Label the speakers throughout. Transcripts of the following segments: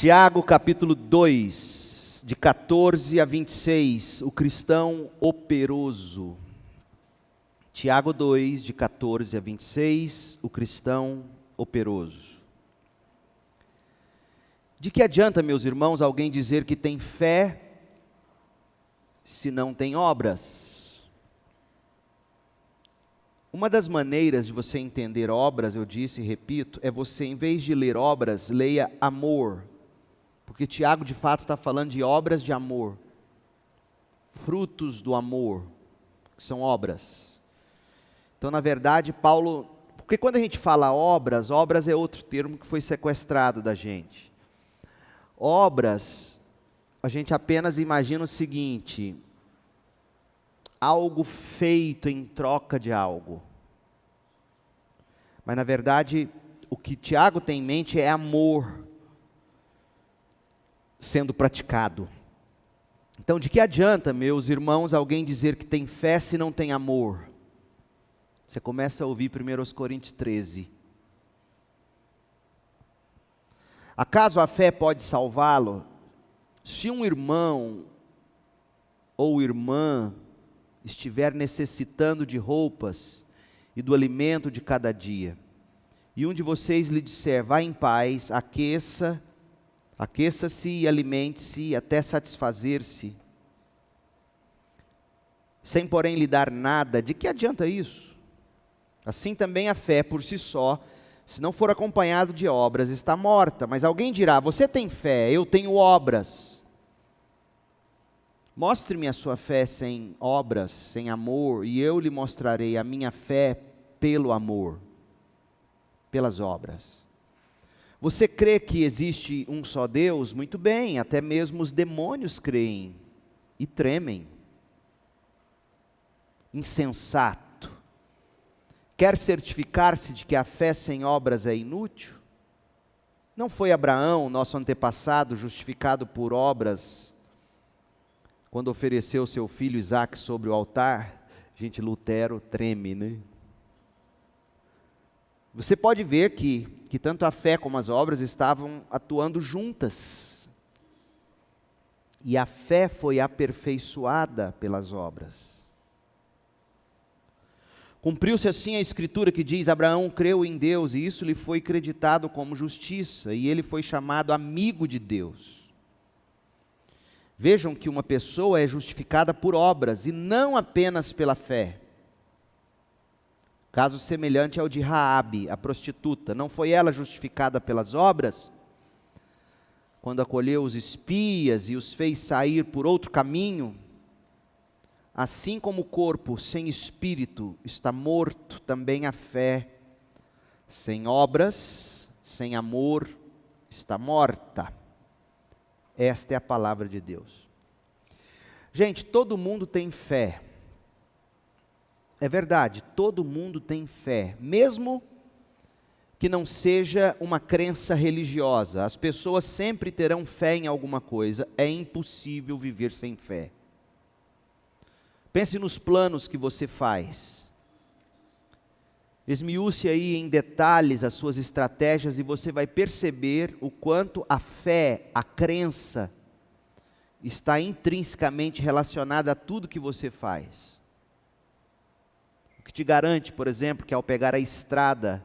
Speaker 1: Tiago capítulo 2, de 14 a 26, o cristão operoso. Tiago 2, de 14 a 26, o cristão operoso. De que adianta, meus irmãos, alguém dizer que tem fé se não tem obras? Uma das maneiras de você entender obras, eu disse e repito, é você, em vez de ler obras, leia amor. Porque Tiago, de fato, está falando de obras de amor. Frutos do amor, que são obras. Então, na verdade, Paulo... Porque quando a gente fala obras, obras é outro termo que foi sequestrado da gente. Obras, a gente apenas imagina o seguinte: algo feito em troca de algo. Mas, na verdade, o que Tiago tem em mente é amor sendo praticado. Então, de que adianta, meus irmãos, alguém dizer que tem fé se não tem amor? Você começa a ouvir 1 Coríntios 13. Acaso a fé pode salvá-lo? Se um irmão ou irmã estiver necessitando de roupas e do alimento de cada dia, e um de vocês lhe disser, vá em paz, aqueça-se e alimente-se até satisfazer-se, sem porém lhe dar nada, de que adianta isso? Assim também a fé por si só, se não for acompanhado de obras, está morta. Mas alguém dirá, você tem fé, eu tenho obras. Mostre-me a sua fé sem obras, sem amor, e eu lhe mostrarei a minha fé pelo amor, pelas obras. Você crê que existe um só Deus? Muito bem, até mesmo os demônios creem e tremem. Insensato. Quer certificar-se de que a fé sem obras é inútil? Não foi Abraão, nosso antepassado, justificado por obras, quando ofereceu seu filho Isaque sobre o altar? Gente, Lutero treme, né? Você pode ver que tanto a fé como as obras estavam atuando juntas. E a fé foi aperfeiçoada pelas obras. Cumpriu-se assim a escritura que diz, Abraão creu em Deus e isso lhe foi creditado como justiça, e ele foi chamado amigo de Deus. Vejam que uma pessoa é justificada por obras e não apenas pela fé. Caso semelhante ao de Raabe, a prostituta. Não foi ela justificada pelas obras? Quando acolheu os espias e os fez sair por outro caminho? Assim como o corpo sem espírito está morto, também a fé sem obras, sem amor, está morta. Esta é a palavra de Deus. Gente, todo mundo tem fé. É verdade, todo mundo tem fé, mesmo que não seja uma crença religiosa. As pessoas sempre terão fé em alguma coisa, é impossível viver sem fé. Pense nos planos que você faz. Esmiúce aí em detalhes as suas estratégias e você vai perceber o quanto a fé, a crença, está intrinsecamente relacionada a tudo que você faz. O que te garante, por exemplo, que ao pegar a estrada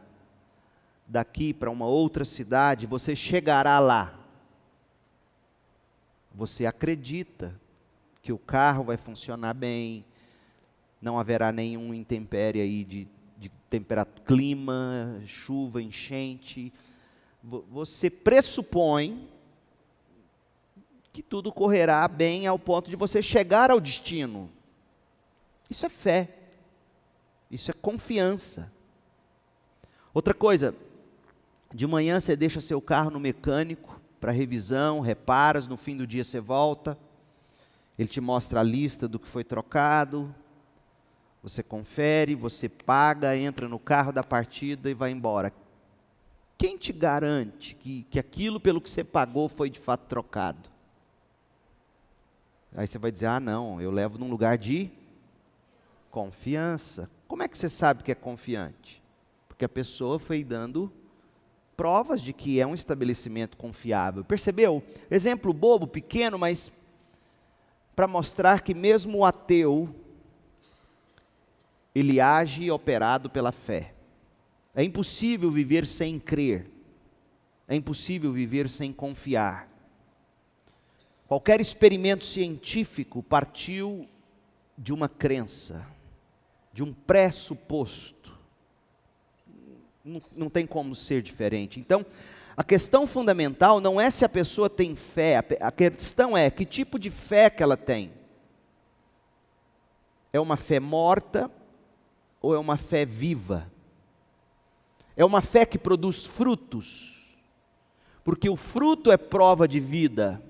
Speaker 1: daqui para uma outra cidade, você chegará lá. Você acredita que o carro vai funcionar bem, não haverá nenhum intempérie aí de temperatura, clima, chuva, enchente. Você pressupõe que tudo correrá bem ao ponto de você chegar ao destino. Isso é fé. Isso é confiança. Outra coisa, de manhã você deixa seu carro no mecânico para revisão, reparas, no fim do dia você volta. Ele te mostra a lista do que foi trocado, você confere, você paga, entra no carro da partida e vai embora. Quem te garante que aquilo pelo que você pagou foi de fato trocado? Aí você vai dizer, ah não, eu levo num lugar de confiança. Como é que você sabe que é confiante? Porque a pessoa foi dando provas de que é um estabelecimento confiável. Percebeu? Exemplo bobo, pequeno, mas para mostrar que mesmo o ateu, ele age operado pela fé. É impossível viver sem crer. É impossível viver sem confiar. Qualquer experimento científico partiu de uma crença, de um pressuposto. Não tem como ser diferente. Então, a questão fundamental não é se a pessoa tem fé, a questão é que tipo de fé que ela tem. É uma fé morta ou é uma fé viva? É uma fé que produz frutos, porque o fruto é prova de vida.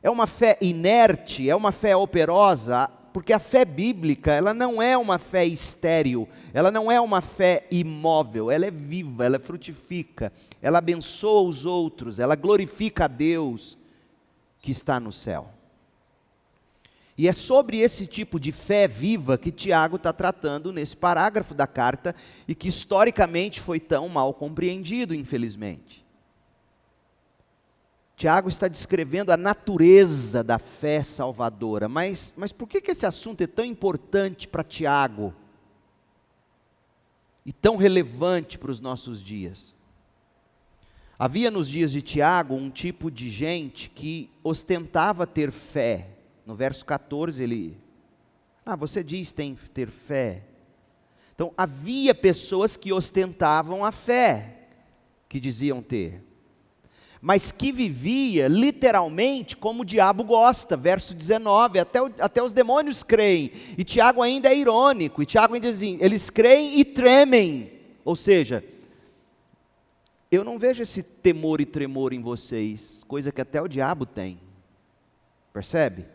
Speaker 1: É uma fé inerte, é uma fé operosa, porque a fé bíblica, ela não é uma fé estéril, ela não é uma fé imóvel, ela é viva, ela frutifica, ela abençoa os outros, ela glorifica a Deus que está no céu. E é sobre esse tipo de fé viva que Tiago está tratando nesse parágrafo da carta, e que historicamente foi tão mal compreendido, infelizmente. Tiago está descrevendo a natureza da fé salvadora, mas por que esse assunto é tão importante para Tiago? E tão relevante para os nossos dias? Havia nos dias de Tiago um tipo de gente que ostentava ter fé. No verso 14 você diz ter fé. Então havia pessoas que ostentavam a fé, que diziam ter, mas que vivia literalmente como o diabo gosta, verso 19, até os demônios creem, e Tiago ainda é irônico, e Tiago ainda diz assim, eles creem e tremem, ou seja, eu não vejo esse temor e tremor em vocês, coisa que até o diabo tem, percebe?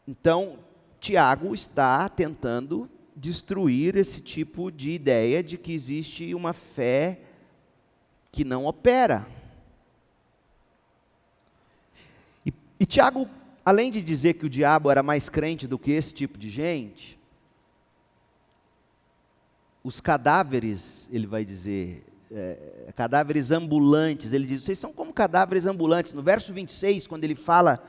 Speaker 1: Então, Tiago está tentando destruir esse tipo de ideia de que existe uma fé que não opera. E Tiago, além de dizer que o diabo era mais crente do que esse tipo de gente, os cadáveres, ele vai dizer, cadáveres ambulantes, ele diz, vocês são como cadáveres ambulantes. No verso 26, quando ele fala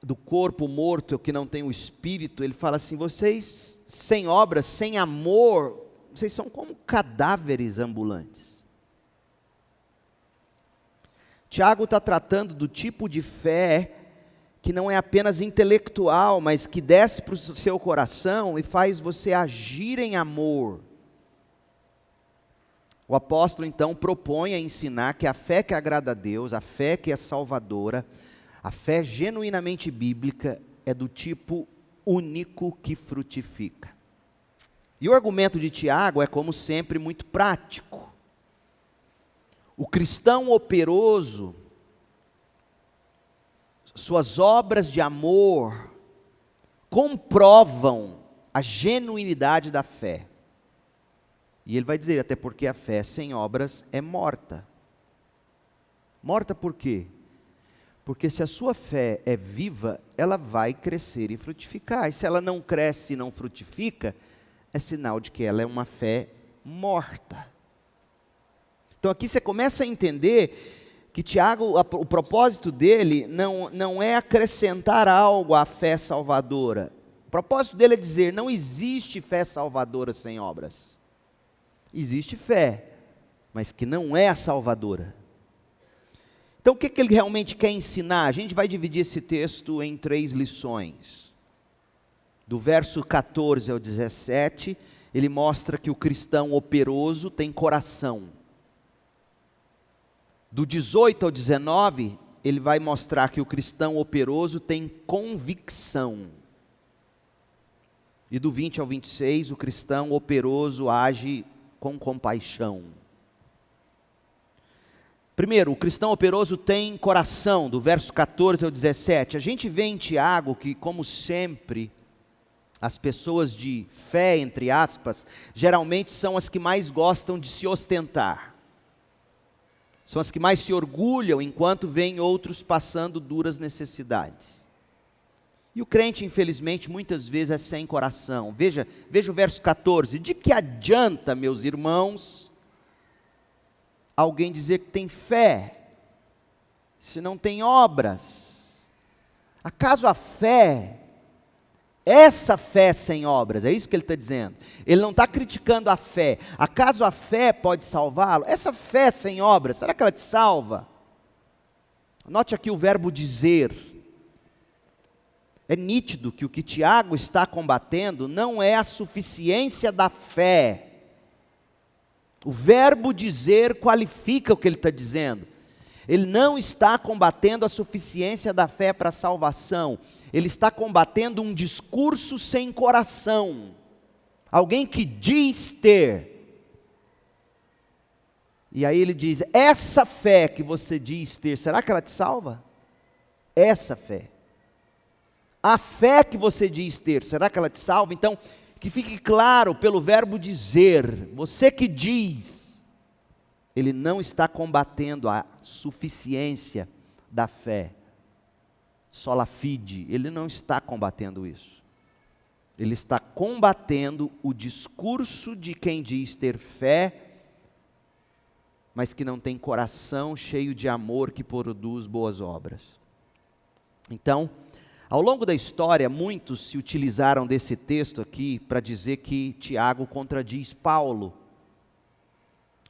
Speaker 1: do corpo morto que não tem o espírito, ele fala assim, vocês sem obras, sem amor, vocês são como cadáveres ambulantes. Tiago está tratando do tipo de fé que não é apenas intelectual, mas que desce para o seu coração e faz você agir em amor. O apóstolo então propõe a ensinar que a fé que agrada a Deus, a fé que é salvadora, a fé genuinamente bíblica é do tipo único que frutifica. E o argumento de Tiago é, como sempre, muito prático. O cristão operoso, suas obras de amor, comprovam a genuinidade da fé. E ele vai dizer, até porque a fé sem obras é morta. Morta por quê? Porque se a sua fé é viva, ela vai crescer e frutificar. E se ela não cresce e não frutifica, é sinal de que ela é uma fé morta. Então aqui você começa a entender que Tiago, o propósito dele não é acrescentar algo à fé salvadora. O propósito dele é dizer, não existe fé salvadora sem obras. Existe fé, mas que não é a salvadora. Então o que ele realmente quer ensinar? A gente vai dividir esse texto em 3 lições. Do verso 14 ao 17, ele mostra que o cristão operoso tem coração. Do 18 ao 19, ele vai mostrar que o cristão operoso tem convicção. E do 20 ao 26, o cristão operoso age com compaixão. Primeiro, o cristão operoso tem coração, do verso 14 ao 17. A gente vê em Tiago que, como sempre, as pessoas de fé, entre aspas, geralmente são as que mais gostam de se ostentar. São as que mais se orgulham enquanto veem outros passando duras necessidades. E o crente, infelizmente, muitas vezes é sem coração. Veja o verso 14. De que adianta, meus irmãos, alguém dizer que tem fé, se não tem obras? Acaso a fé, essa fé sem obras, é isso que ele está dizendo. Ele não está criticando a fé. Acaso a fé pode salvá-lo? Essa fé sem obras, será que ela te salva? Note aqui o verbo dizer. É nítido que o que Tiago está combatendo não é a suficiência da fé. O verbo dizer qualifica o que ele está dizendo. Ele não está combatendo a suficiência da fé para a salvação. Ele está combatendo um discurso sem coração. Alguém que diz ter. E aí ele diz, essa fé que você diz ter, será que ela te salva? Essa fé. A fé que você diz ter, será que ela te salva? Então, que fique claro pelo verbo dizer, você que diz, ele não está combatendo a suficiência da fé, sola fide, ele não está combatendo isso. Ele está combatendo o discurso de quem diz ter fé, mas que não tem coração cheio de amor que produz boas obras. Então, ao longo da história, muitos se utilizaram desse texto aqui para dizer que Tiago contradiz Paulo.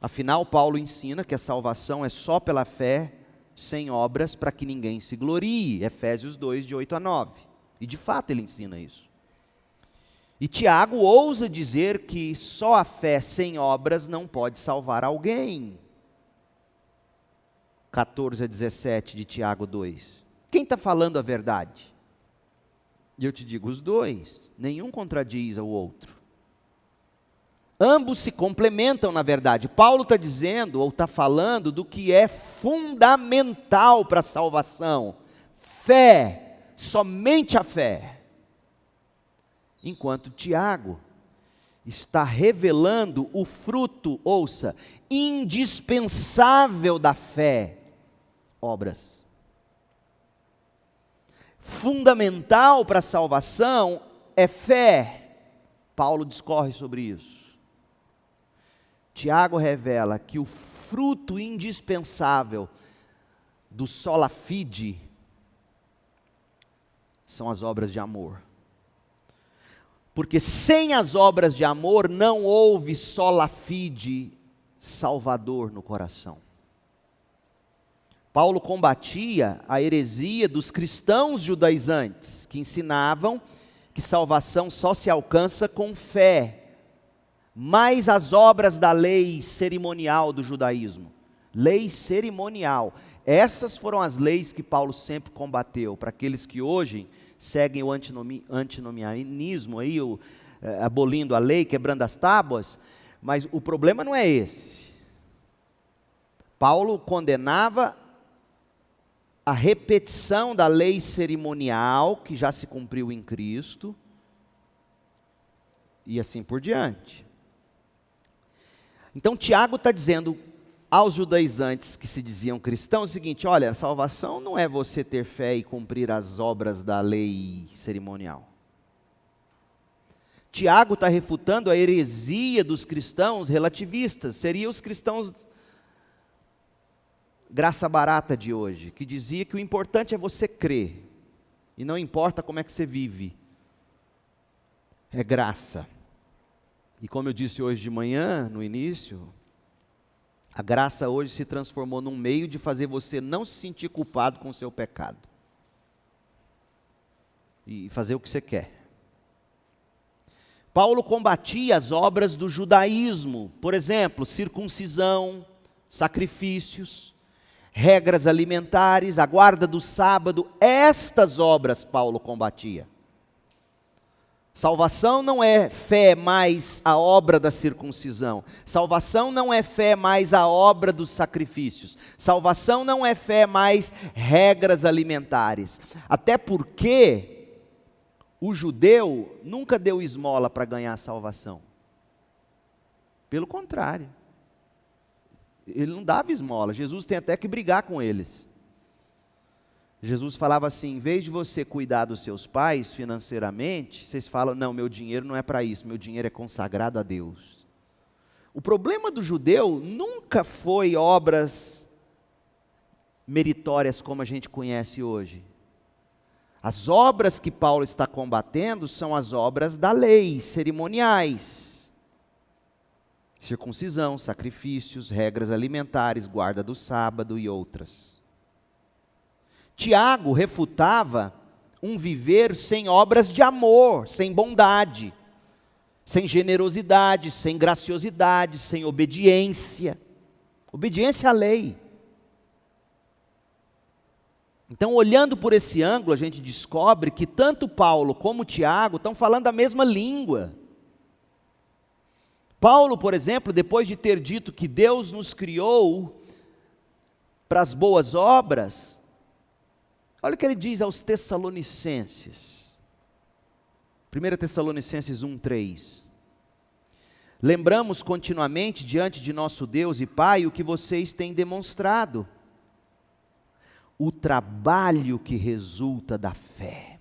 Speaker 1: Afinal, Paulo ensina que a salvação é só pela fé, sem obras, para que ninguém se glorie. Efésios 2, de 8 a 9. E de fato ele ensina isso. E Tiago ousa dizer que só a fé sem obras não pode salvar alguém. 14 a 17 de Tiago 2. Quem está falando a verdade? E eu te digo, os dois, nenhum contradiz ao outro. Ambos se complementam na verdade. Paulo está dizendo, ou está falando, do que é fundamental para a salvação. Fé, somente a fé. Enquanto Tiago está revelando o fruto, ouça, indispensável da fé, obras. Fundamental para a salvação é fé. Paulo discorre sobre isso. Tiago revela que o fruto indispensável do sola fide são as obras de amor. Porque sem as obras de amor não houve sola fide salvador no coração. Paulo combatia a heresia dos cristãos judaizantes, que ensinavam que salvação só se alcança com fé, mais as obras da lei cerimonial do judaísmo. Lei cerimonial. Essas foram as leis que Paulo sempre combateu, para aqueles que hoje seguem o antinomianismo, aí, abolindo a lei, quebrando as tábuas, mas o problema não é esse. Paulo condenava a repetição da lei cerimonial, que já se cumpriu em Cristo, e assim por diante. Então Tiago está dizendo aos judaizantes que se diziam cristãos o seguinte: olha, a salvação não é você ter fé e cumprir as obras da lei cerimonial. Tiago está refutando a heresia dos cristãos relativistas, seriam os cristãos graça barata de hoje, que dizia que o importante é você crer, e não importa como é que você vive, é graça. E como eu disse hoje de manhã, no início, a graça hoje se transformou num meio de fazer você não se sentir culpado com o seu pecado, e fazer o que você quer. Paulo combatia as obras do judaísmo, por exemplo, circuncisão, sacrifícios, regras alimentares, a guarda do sábado. Estas obras Paulo combatia. Salvação não é fé mais a obra da circuncisão. Salvação não é fé mais a obra dos sacrifícios. Salvação não é fé mais regras alimentares. Até porque o judeu nunca deu esmola para ganhar a salvação. Pelo contrário. Ele não dava esmola. Jesus tem até que brigar com eles. Jesus falava assim: em vez de você cuidar dos seus pais financeiramente, vocês falam, não, meu dinheiro não é para isso, meu dinheiro é consagrado a Deus. O problema do judeu nunca foi obras meritórias como a gente conhece hoje. As obras que Paulo está combatendo são as obras da lei, cerimoniais. Circuncisão, sacrifícios, regras alimentares, guarda do sábado e outras. Tiago refutava um viver sem obras de amor, sem bondade, sem generosidade, sem graciosidade, sem obediência. Obediência à lei. Então, olhando por esse ângulo, a gente descobre que tanto Paulo como Tiago estão falando a mesma língua. Paulo, por exemplo, depois de ter dito que Deus nos criou para as boas obras, olha o que ele diz aos Tessalonicenses. 1 Tessalonicenses 1:3. Lembramos continuamente diante de nosso Deus e Pai o que vocês têm demonstrado. O trabalho que resulta da fé.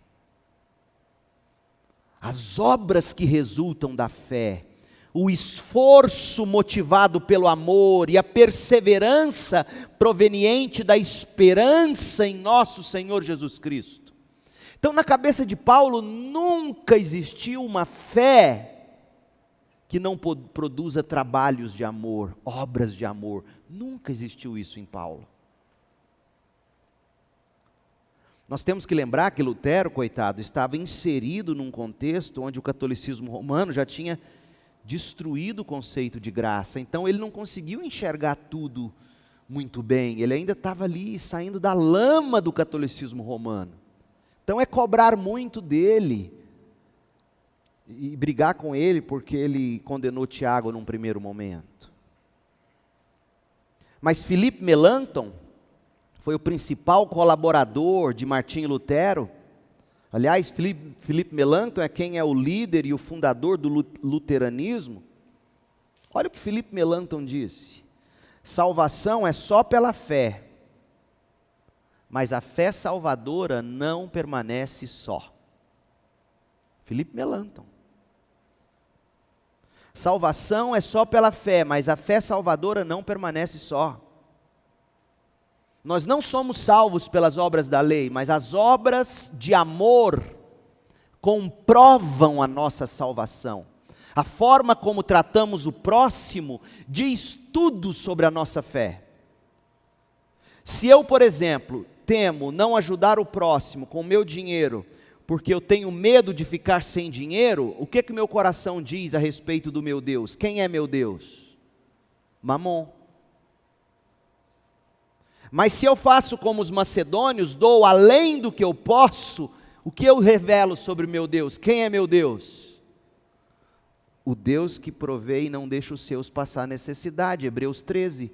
Speaker 1: As obras que resultam da fé. O esforço motivado pelo amor e a perseverança proveniente da esperança em nosso Senhor Jesus Cristo. Então, na cabeça de Paulo, nunca existiu uma fé que não produza trabalhos de amor, obras de amor. Nunca existiu isso em Paulo. Nós temos que lembrar que Lutero, coitado, estava inserido num contexto onde o catolicismo romano já tinha destruído o conceito de graça. Então ele não conseguiu enxergar tudo muito bem. Ele ainda estava ali saindo da lama do catolicismo romano. Então é cobrar muito dele e brigar com ele porque ele condenou Tiago num primeiro momento. Mas Philippe Melanchthon foi o principal colaborador de Martinho Lutero. Aliás, Philippe Melanchthon é quem é o líder e o fundador do luteranismo. Olha o que Philippe Melanchthon disse: salvação é só pela fé, mas a fé salvadora não permanece só. Philippe Melanchthon. Salvação é só pela fé, mas a fé salvadora não permanece só. Nós não somos salvos pelas obras da lei, mas as obras de amor comprovam a nossa salvação. A forma como tratamos o próximo diz tudo sobre a nossa fé. Se eu, por exemplo, temo não ajudar o próximo com o meu dinheiro, porque eu tenho medo de ficar sem dinheiro, o que meu coração diz a respeito do meu Deus? Quem é meu Deus? Mamon. Mas se eu faço como os macedônios, dou além do que eu posso, o que eu revelo sobre o meu Deus? Quem é meu Deus? O Deus que provê e não deixa os seus passar necessidade, Hebreus 13.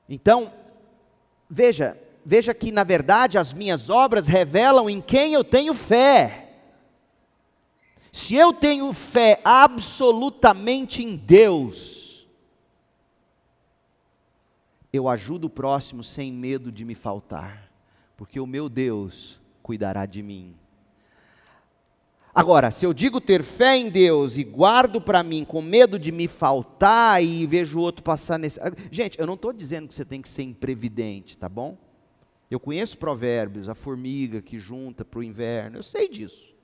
Speaker 1: Então, veja que na verdade as minhas obras revelam em quem eu tenho fé. Se eu tenho fé absolutamente em Deus, eu ajudo o próximo sem medo de me faltar, porque o meu Deus cuidará de mim. Agora, se eu digo ter fé em Deus e guardo para mim com medo de me faltar e vejo o outro passar nesse... Gente, eu não estou dizendo que você tem que ser imprevidente, tá bom? Eu conheço provérbios, a formiga que junta para o inverno, eu sei disso.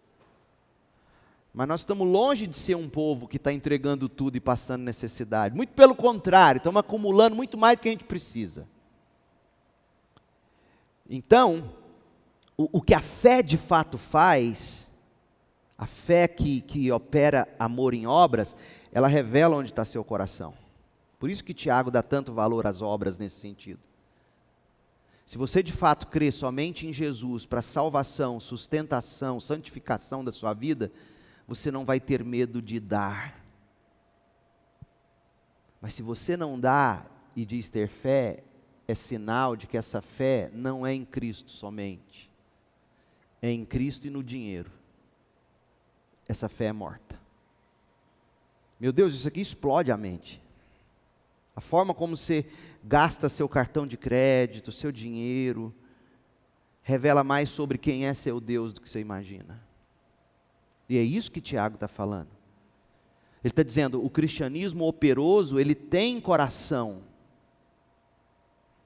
Speaker 1: Mas nós estamos longe de ser um povo que está entregando tudo e passando necessidade. Muito pelo contrário, estamos acumulando muito mais do que a gente precisa. Então, o que a fé de fato faz, a fé que opera amor em obras, ela revela onde está seu coração. Por isso que Tiago dá tanto valor às obras nesse sentido. Se você de fato crê somente em Jesus para salvação, sustentação, santificação da sua vida, você não vai ter medo de dar. Mas se você não dá e diz ter fé, é sinal de que essa fé não é em Cristo somente. É em Cristo e no dinheiro. Essa fé é morta. Meu Deus, isso aqui explode a mente. A forma como você gasta seu cartão de crédito, seu dinheiro, revela mais sobre quem é seu Deus do que você imagina. E é isso que Tiago está falando. Ele está dizendo, o cristianismo operoso, ele tem coração.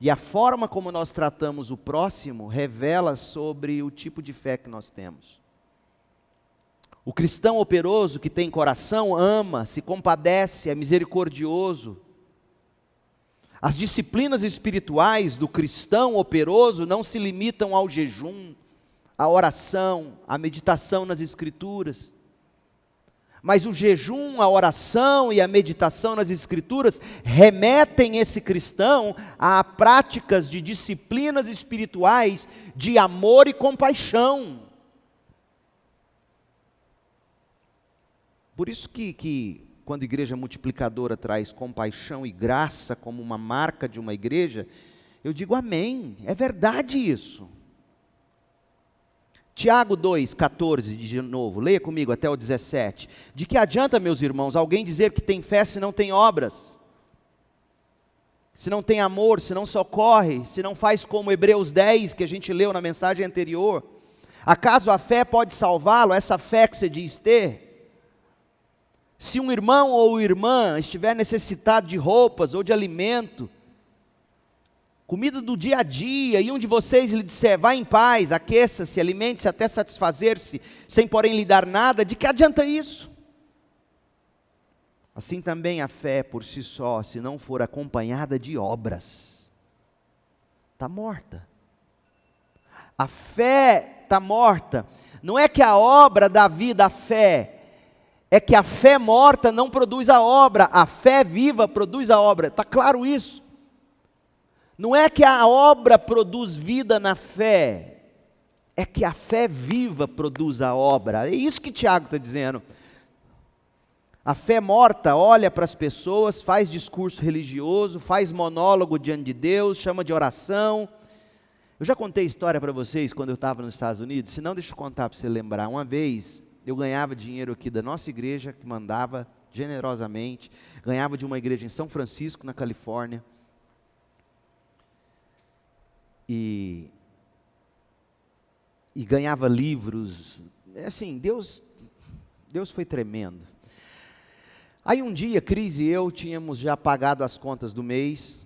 Speaker 1: E a forma como nós tratamos o próximo revela sobre o tipo de fé que nós temos. O cristão operoso que tem coração ama, se compadece, é misericordioso. As disciplinas espirituais do cristão operoso não se limitam ao jejum, à oração, à meditação nas Escrituras. Mas o jejum, a oração e a meditação nas Escrituras remetem esse cristão a práticas de disciplinas espirituais de amor e compaixão. Por isso que quando a igreja multiplicadora traz compaixão e graça como uma marca de uma igreja, eu digo amém, é verdade isso. Tiago 2,14, de novo, leia comigo até o 17. De que adianta, meus irmãos, alguém dizer que tem fé se não tem obras? Se não tem amor, se não socorre, se não faz como Hebreus 10, que a gente leu na mensagem anterior? Acaso a fé pode salvá-lo, essa fé que você diz ter? Se um irmão ou irmã estiver necessitado de roupas ou de alimento, comida do dia a dia, e um de vocês lhe disser, vá em paz, aqueça-se, alimente-se até satisfazer-se, sem porém lhe dar nada, de que adianta isso? Assim também a fé por si só, se não for acompanhada de obras, está morta. A fé está morta. Não é que a obra dá vida à fé, é que a fé morta não produz a obra, a fé viva produz a obra. Está claro isso? Não é que a obra produz vida na fé, é que a fé viva produz a obra. É isso que Tiago está dizendo. A fé morta olha para as pessoas, faz discurso religioso, faz monólogo diante de Deus, chama de oração. Eu já contei história para vocês quando eu estava nos Estados Unidos, se não deixa eu contar para você lembrar. Uma vez eu ganhava dinheiro aqui da nossa igreja, que mandava generosamente, ganhava de uma igreja em São Francisco, na Califórnia. E ganhava livros, assim, Deus foi tremendo. Aí um dia, Cris e eu tínhamos já pagado as contas do mês,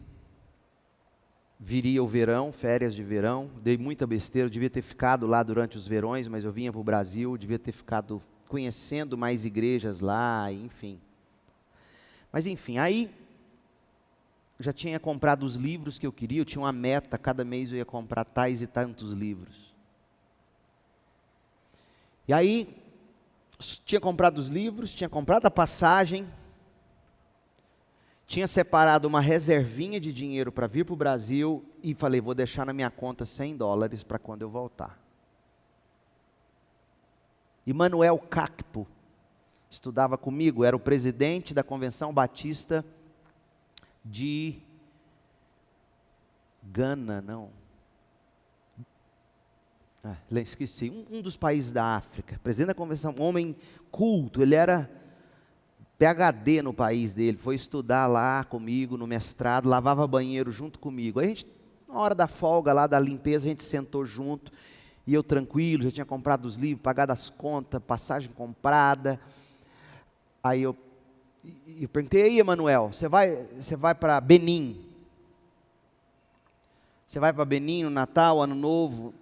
Speaker 1: viria o verão, férias de verão, dei muita besteira, eu devia ter ficado lá durante os verões, mas eu vinha para o Brasil, devia ter ficado conhecendo mais igrejas lá, enfim. Mas enfim, aí já tinha comprado os livros que eu queria, eu tinha uma meta, cada mês eu ia comprar tais e tantos livros. E aí, tinha comprado os livros, tinha comprado a passagem, tinha separado uma reservinha de dinheiro para vir para o Brasil e falei, vou deixar na minha conta $100 para quando eu voltar. E Manuel Cacpo estudava comigo, era o presidente da Convenção Batista de Gana, não. Esqueci, um dos países da África, presidente da convenção, um homem culto, ele era PhD no país dele, foi estudar lá comigo no mestrado, lavava banheiro junto comigo. Aí a gente, na hora da folga lá, da limpeza, a gente sentou junto, e eu tranquilo, já tinha comprado os livros, pagado as contas, passagem comprada. Aí eu perguntei, aí Emanuel, você vai para Benim? Você vai para Benim no Natal, Ano Novo?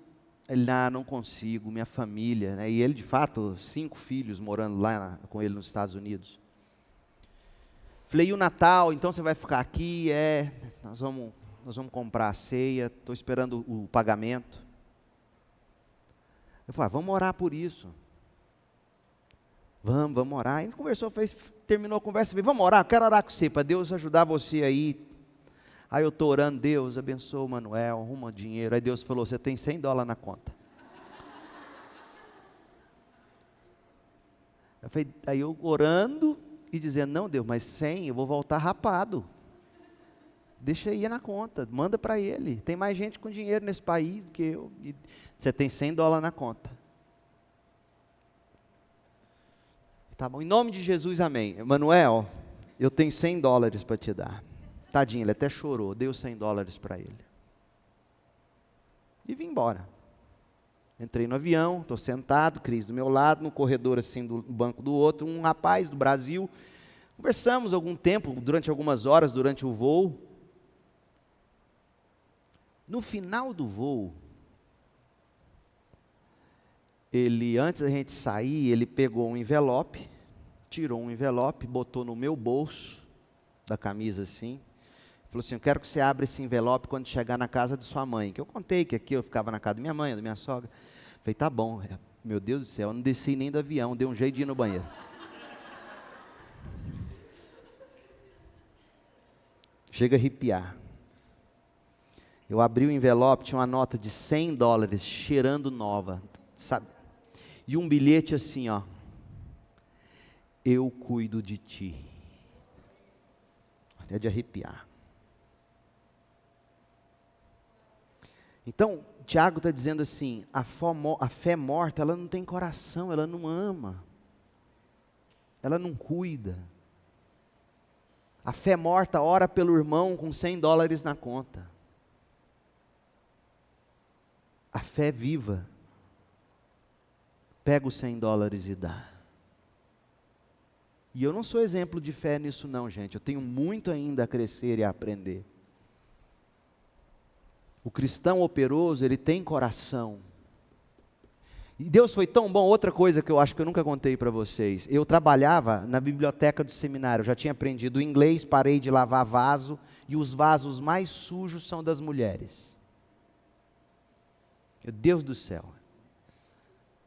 Speaker 1: Ele, não consigo, minha família, né? E ele de fato, 5 filhos morando lá com ele nos Estados Unidos. Falei, e o Natal, então você vai ficar aqui? Nós vamos comprar a ceia, estou esperando o pagamento. Eu falei, vamos orar por isso. Vamos orar. Ele conversou, terminou a conversa, falei, vamos orar, quero orar com você, para Deus ajudar você aí. Aí eu estou orando, Deus abençoa o Manuel, arruma dinheiro. Aí Deus falou, você tem $100 na conta. Aí eu orando e dizendo, não Deus, mas 100, eu vou voltar rapado. Deixa aí na conta, manda para ele. Tem mais gente com dinheiro nesse país do que eu. E você tem $100 na conta. Tá bom, em nome de Jesus, amém. Manuel, eu tenho $100 para te dar. Tadinho, ele até chorou, dei os $100 para ele. E vim embora. Entrei no avião, estou sentado, Cris do meu lado, no corredor assim do banco do outro, um rapaz do Brasil, Conversamos algum tempo, durante algumas horas, durante o voo. No final do voo, antes da gente sair, ele pegou um envelope, tirou um envelope, botou no meu bolso da camisa assim, falou assim: eu quero que você abra esse envelope quando chegar na casa de sua mãe. Que eu contei que aqui eu ficava na casa da minha mãe, da minha sogra. Falei, tá bom. Meu Deus do céu, eu não desci nem do avião, dei um jeito de ir no banheiro. Chega a arrepiar. Eu abri o envelope, tinha uma nota de $100, cheirando nova, sabe? E um bilhete assim, ó. Eu cuido de ti. É de arrepiar. Então, Tiago está dizendo assim, a fé morta, ela não tem coração, ela não ama. Ela não cuida. A fé morta ora pelo irmão com $100 na conta. A fé viva pega os $100 e dá. E eu não sou exemplo de fé nisso não, gente. Eu tenho muito ainda a crescer e a aprender. O cristão operoso, ele tem coração. E Deus foi tão bom. Outra coisa que eu acho que eu nunca contei para vocês. Eu trabalhava na biblioteca do seminário. Eu já tinha aprendido inglês, parei de lavar vaso. E os vasos mais sujos são das mulheres. Meu Deus do céu.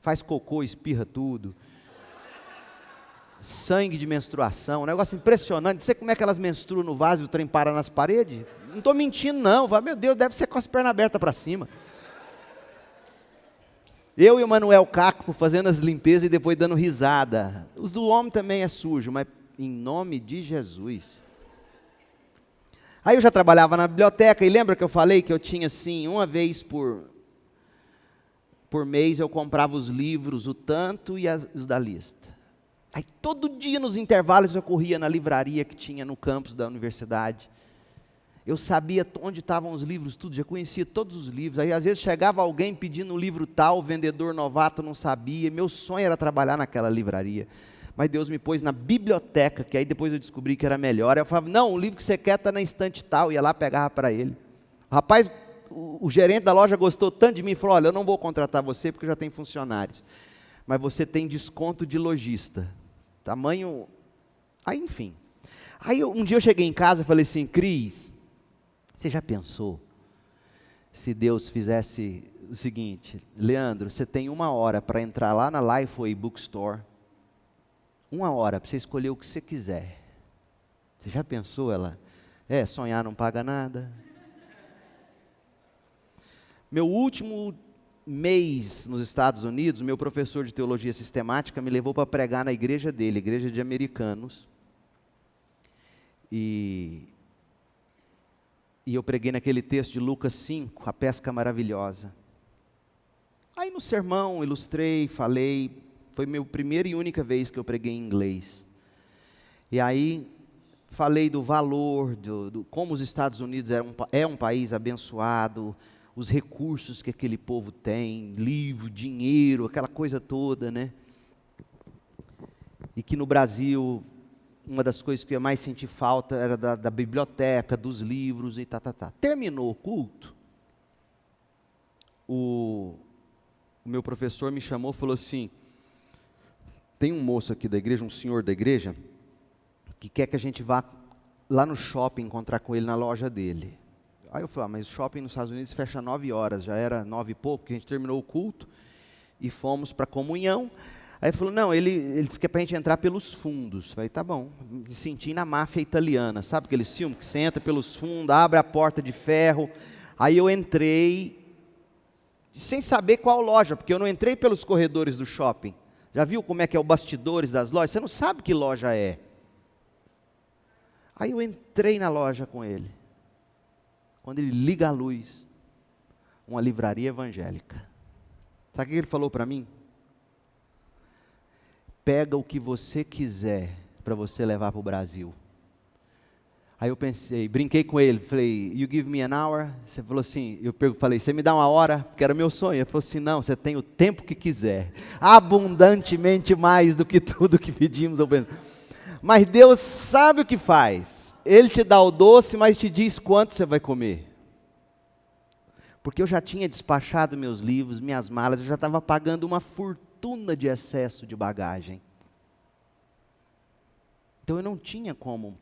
Speaker 1: Faz cocô, espirra tudo. Sangue de menstruação, um negócio impressionante. Não sei como é que elas menstruam no vaso e o trem para nas paredes. Não estou mentindo não, meu Deus, deve ser com as pernas abertas para cima. Eu e o Manuel Caco fazendo as limpezas e depois dando risada. Os do homem também é sujo, mas em nome de Jesus. Aí eu já trabalhava na biblioteca e lembra que eu falei que eu tinha assim, uma vez por mês eu comprava os livros, o tanto e os da lista. Aí todo dia nos intervalos eu corria na livraria que tinha no campus da universidade. Eu sabia onde estavam os livros, tudo, já conhecia todos os livros. Aí às vezes chegava alguém pedindo um livro tal, o vendedor novato não sabia. Meu sonho era trabalhar naquela livraria. Mas Deus me pôs na biblioteca, que aí depois eu descobri que era melhor. Eu falava, não, o livro que você quer está na estante tal, ia lá, pegava para ele. Rapaz, o gerente da loja gostou tanto de mim, falou, olha, eu não vou contratar você porque já tem funcionários. Mas você tem desconto de lojista. Tamanho... Aí, enfim. Aí um dia eu cheguei em casa e falei assim, Cris, você já pensou se Deus fizesse o seguinte, Leandro, você tem 1 hora para entrar lá na Lifeway Bookstore, 1 hora para você escolher o que você quiser. Você já pensou? Ela, sonhar não paga nada. Meu último mês nos Estados Unidos, meu professor de teologia sistemática me levou para pregar na igreja dele, igreja de americanos. E eu preguei naquele texto de Lucas 5, a pesca maravilhosa. Aí no sermão, ilustrei, falei, foi minha primeira e única vez que eu preguei em inglês. E aí falei do valor, como os Estados Unidos é um país abençoado, os recursos que aquele povo tem, livro, dinheiro, aquela coisa toda, né? E que no Brasil, uma das coisas que eu mais senti falta era da biblioteca, dos livros e tá. Terminou o culto, o meu professor me chamou e falou assim, tem um moço aqui da igreja, um senhor da igreja, que quer que a gente vá lá no shopping encontrar com ele na loja dele. Aí eu falei, mas o shopping nos Estados Unidos fecha 9 horas, já era 9 e pouco, porque a gente terminou o culto e fomos para a comunhão. Aí ele falou, não, ele disse que é para a gente entrar pelos fundos. Eu falei, tá bom, me senti na máfia italiana, sabe aqueles filmes que você entra pelos fundos, abre a porta de ferro. Aí eu entrei, sem saber qual loja, porque eu não entrei pelos corredores do shopping. Já viu como é que é o bastidores das lojas? Você não sabe que loja é. Aí eu entrei na loja com ele. Quando ele liga a luz, uma livraria evangélica. Sabe o que ele falou para mim? Pega o que você quiser para você levar para o Brasil. Aí eu pensei, brinquei com ele, falei, you give me an hour? Você falou assim, falei, você me dá 1 hora? Porque era meu sonho. Ele falou assim, não, você tem o tempo que quiser. Abundantemente mais do que tudo que pedimos. Mas Deus sabe o que faz. Ele te dá o doce, mas te diz quanto você vai comer. Porque eu já tinha despachado meus livros, minhas malas, eu já estava pagando uma fortuna de excesso de bagagem. Então eu não tinha como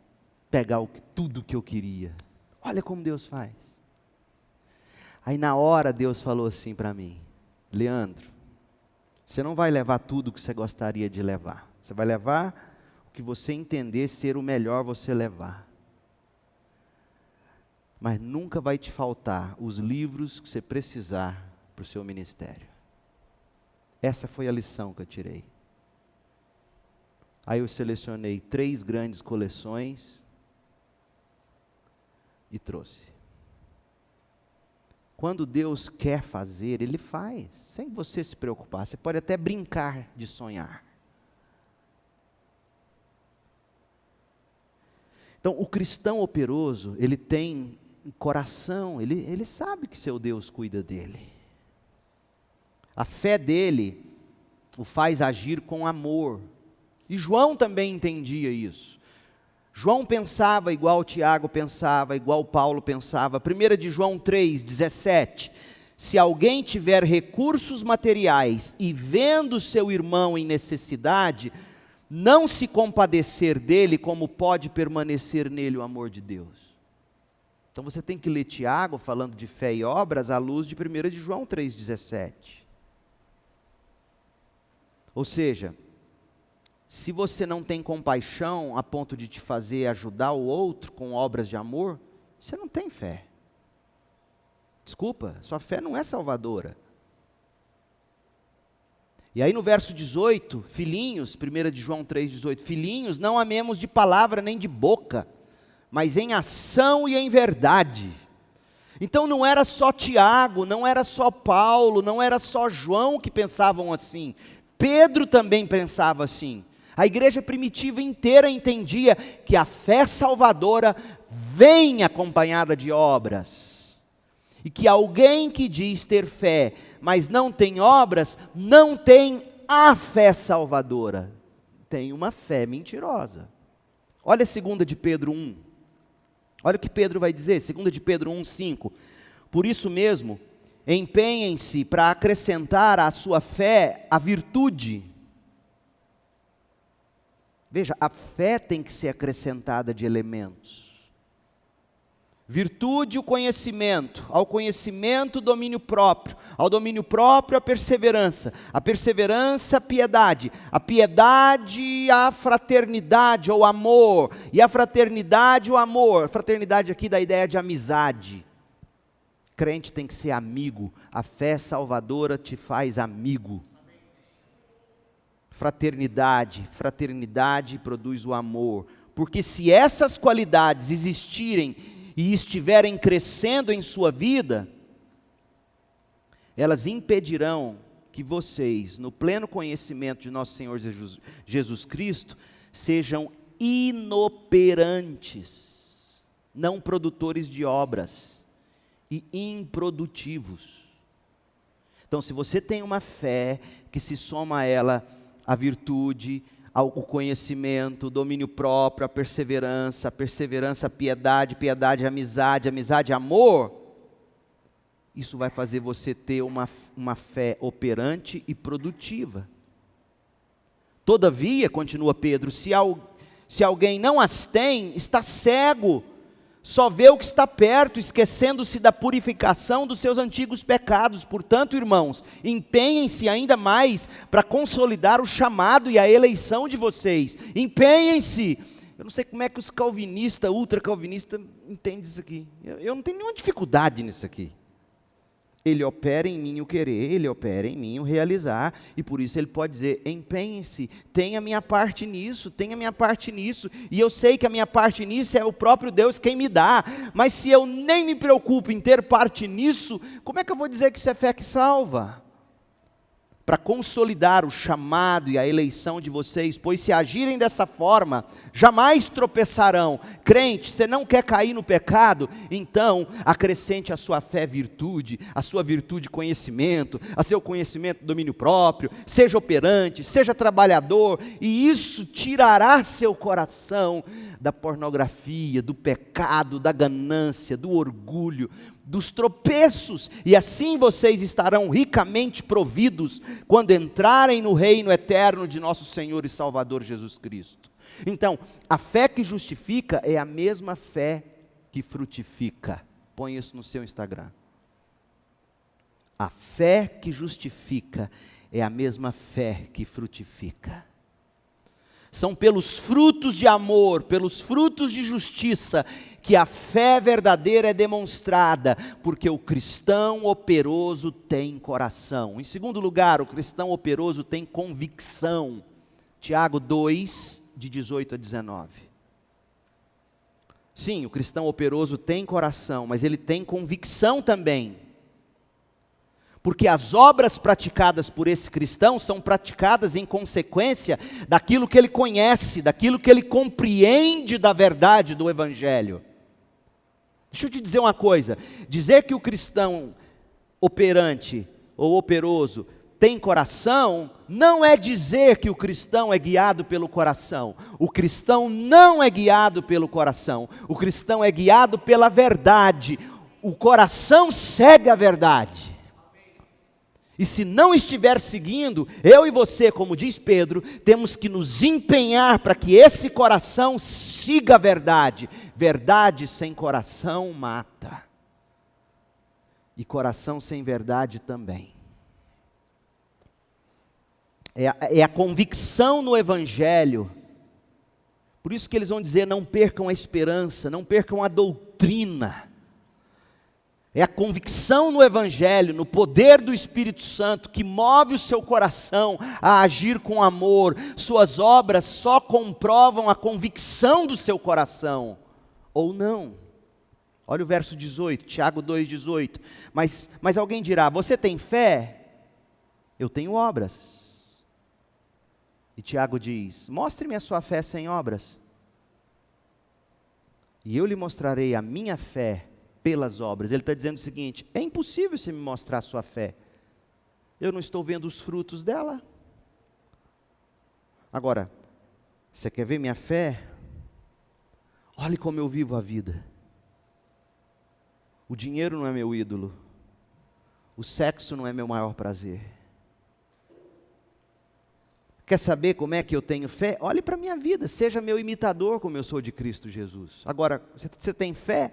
Speaker 1: pegar tudo que eu queria. Olha como Deus faz. Aí na hora Deus falou assim para mim: Leandro, você não vai levar tudo que você gostaria de levar. Você vai levar o que você entender ser o melhor você levar. Mas nunca vai te faltar os livros que você precisar para o seu ministério. Essa foi a lição que eu tirei. Aí eu selecionei 3 grandes coleções e trouxe. Quando Deus quer fazer, Ele faz, sem você se preocupar. Você pode até brincar de sonhar. Então, o cristão operoso, ele tem coração, ele sabe que seu Deus cuida dele. A fé dele o faz agir com amor. E João também entendia isso. João pensava igual Tiago pensava, igual Paulo pensava. 1 de João 3,17. Se alguém tiver recursos materiais e vendo seu irmão em necessidade, não se compadecer dele, como pode permanecer nele o amor de Deus? Então você tem que ler Tiago falando de fé e obras à luz de 1 de João 3,17. Ou seja, se você não tem compaixão a ponto de te fazer ajudar o outro com obras de amor, você não tem fé. Desculpa, sua fé não é salvadora. E aí no verso 18, filhinhos, 1 de João 3,18, filhinhos, não amemos de palavra nem de boca, mas em ação e em verdade. Então não era só Tiago, não era só Paulo, não era só João que pensavam assim. Pedro também pensava assim. A igreja primitiva inteira entendia que a fé salvadora vem acompanhada de obras. E que alguém que diz ter fé, mas não tem obras, não tem a fé salvadora. Tem uma fé mentirosa. Olha 2 de Pedro 1. Olha o que Pedro vai dizer, 2 de Pedro 1,5. Por isso mesmo, empenhem-se para acrescentar à sua fé a virtude. Veja, a fé tem que ser acrescentada de elementos. Virtude, o conhecimento. Ao conhecimento, o domínio próprio. Ao domínio próprio, a perseverança. A perseverança, a piedade. A piedade, a fraternidade ou amor. E a fraternidade, o amor. Fraternidade aqui dá a ideia de amizade. Crente tem que ser amigo. A fé salvadora te faz amigo. Fraternidade, fraternidade produz o amor, porque se essas qualidades existirem e estiverem crescendo em sua vida, elas impedirão que vocês, no pleno conhecimento de nosso Senhor Jesus Cristo, sejam inoperantes, não produtores de obras e improdutivos. Então, se você tem uma fé que se soma a ela a virtude, o conhecimento, o domínio próprio, a perseverança, a piedade, piedade, amizade, amor, isso vai fazer você ter uma fé operante e produtiva. Todavia, continua Pedro, se alguém não as tem, está cego, só vê o que está perto, esquecendo-se da purificação dos seus antigos pecados. Portanto, irmãos, empenhem-se ainda mais para consolidar o chamado e a eleição de vocês. Empenhem-se. Eu não sei como é que os calvinistas, ultra-calvinistas, entendem isso aqui. Eu não tenho nenhuma dificuldade nisso aqui. Ele opera em mim o querer, Ele opera em mim o realizar, e por isso Ele pode dizer, empenhem-se, tenha minha parte nisso, e eu sei que a minha parte nisso é o próprio Deus quem me dá, mas se eu nem me preocupo em ter parte nisso, como é que eu vou dizer que isso é fé que salva? para consolidar o chamado e a eleição de vocês, pois se agirem dessa forma, jamais tropeçarão. Crente, você não quer cair no pecado? Então, acrescente à sua fé virtude, à sua virtude conhecimento, a seu conhecimento domínio próprio, seja operante, seja trabalhador, e isso tirará seu coração da pornografia, do pecado, da ganância, do orgulho, dos tropeços, e assim vocês estarão ricamente providos quando entrarem no reino eterno de nosso Senhor e Salvador Jesus Cristo. Então, a fé que justifica é a mesma fé que frutifica. Põe isso no seu Instagram. A fé que justifica é a mesma fé que frutifica. São pelos frutos de amor, pelos frutos de justiça, que a fé verdadeira é demonstrada, porque o cristão operoso tem coração. Em segundo lugar, o cristão operoso tem convicção. Tiago 2, de 18 a 19. Sim, o cristão operoso tem coração, mas ele tem convicção também. Porque as obras praticadas por esse cristão são praticadas em consequência daquilo que ele conhece, daquilo que ele compreende da verdade do Evangelho. Deixa eu te dizer uma coisa, dizer que o cristão operante ou operoso tem coração, não é dizer que o cristão é guiado pelo coração. O cristão não é guiado pelo coração, o cristão é guiado pela verdade. O coração segue a verdade. E se não estiver seguindo, eu e você, como diz Pedro, temos que nos empenhar para que esse coração siga a verdade. Verdade sem coração mata. E coração sem verdade também. É a convicção no Evangelho. Por isso que eles vão dizer, não percam a esperança, não percam a doutrina. É a convicção no Evangelho, no poder do Espírito Santo, que move o seu coração a agir com amor. Suas obras só comprovam a convicção do seu coração, ou não. Olha o verso 18, Tiago 2,18. Mas alguém dirá, você tem fé? Eu tenho obras. E Tiago diz, mostre-me a sua fé sem obras, e eu lhe mostrarei a minha fé pelas obras. Ele está dizendo o seguinte, é impossível você me mostrar a sua fé, eu não estou vendo os frutos dela. Agora, você quer ver minha fé? Olhe como eu vivo a vida. O dinheiro não é meu ídolo, o sexo não é meu maior prazer. Quer saber como é que eu tenho fé? Olhe para a minha vida, seja meu imitador como eu sou de Cristo Jesus. Agora, você tem fé?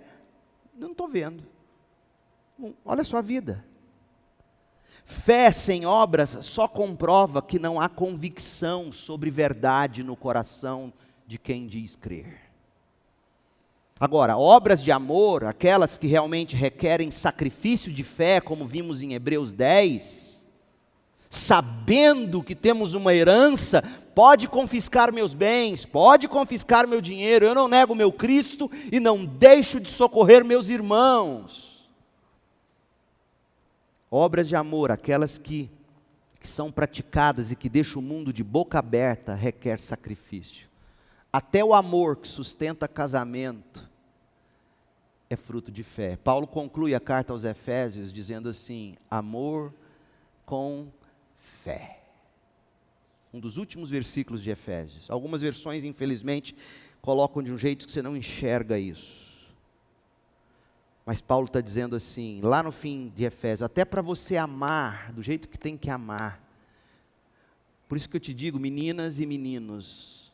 Speaker 1: Não estou vendo. Olha a sua vida. Fé sem obras só comprova que não há convicção sobre verdade no coração de quem diz crer. Agora, obras de amor, aquelas que realmente requerem sacrifício de fé, como vimos em Hebreus 10, sabendo que temos uma herança, pode confiscar meus bens, pode confiscar meu dinheiro, eu não nego meu Cristo e não deixo de socorrer meus irmãos. Obras de amor, aquelas que são praticadas e que deixam o mundo de boca aberta, requer sacrifício. Até o amor que sustenta casamento é fruto de fé. Paulo conclui a carta aos Efésios dizendo assim, amor com fé. Um dos últimos versículos de Efésios. Algumas versões, infelizmente, colocam de um jeito que você não enxerga isso. Mas Paulo está dizendo assim, lá no fim de Efésios, até para você amar, do jeito que tem que amar. Por isso que eu te digo, meninas e meninos,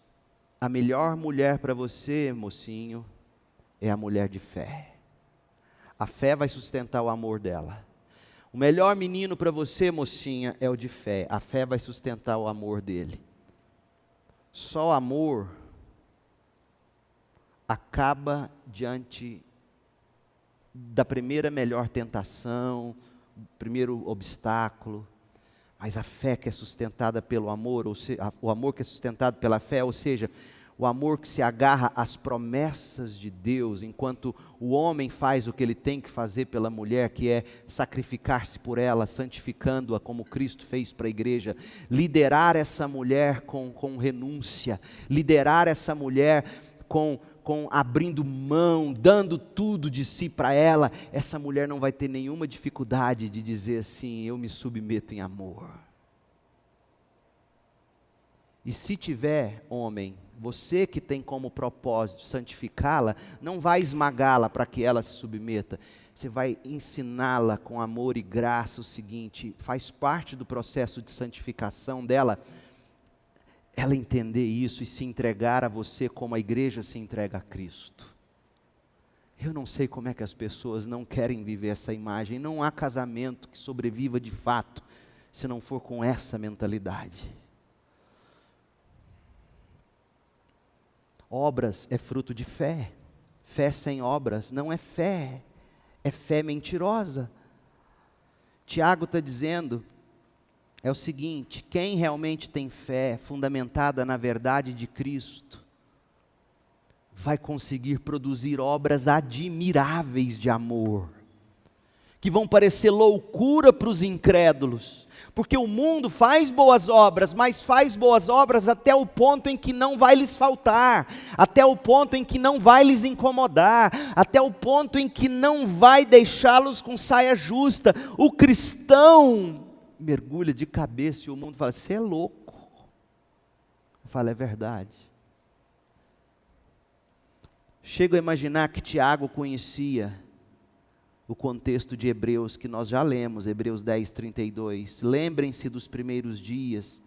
Speaker 1: a melhor mulher para você, mocinho, é a mulher de fé. A fé vai sustentar o amor dela. O melhor menino para você, mocinha, é o de fé. A fé vai sustentar o amor dele. Só amor acaba diante da primeira melhor tentação, primeiro obstáculo. Mas a fé que é sustentada pelo amor, o amor que é sustentado pela fé, ou seja, O amor que se agarra às promessas de Deus, enquanto o homem faz o que ele tem que fazer pela mulher, que é sacrificar-se por ela, santificando-a como Cristo fez para a igreja, liderar essa mulher com renúncia, liderar essa mulher com abrindo mão, dando tudo de si para ela. Essa mulher não vai ter nenhuma dificuldade de dizer assim: eu me submeto em amor. E se tiver, homem, você que tem como propósito santificá-la, não vai esmagá-la para que ela se submeta. Você vai ensiná-la com amor e graça o seguinte: faz parte do processo de santificação dela, ela entender isso e se entregar a você como a igreja se entrega a Cristo. Eu não sei como é que as pessoas não querem viver essa imagem. Não há casamento que sobreviva de fato, se não for com essa mentalidade. Obras é fruto de fé. Fé sem obras não é fé, é fé mentirosa. Tiago está dizendo, é o seguinte: quem realmente tem fé fundamentada na verdade de Cristo, vai conseguir produzir obras admiráveis de amor, que vão parecer loucura para os incrédulos, porque o mundo faz boas obras, mas faz boas obras até o ponto em que não vai lhes faltar, até o ponto em que não vai lhes incomodar, até o ponto em que não vai deixá-los com saia justa. O cristão mergulha de cabeça e o mundo fala: você é louco. Eu falo: é verdade. Chego a imaginar que Tiago conhecia o contexto de Hebreus, que nós já lemos, Hebreus 10, 32. Lembrem-se dos primeiros dias,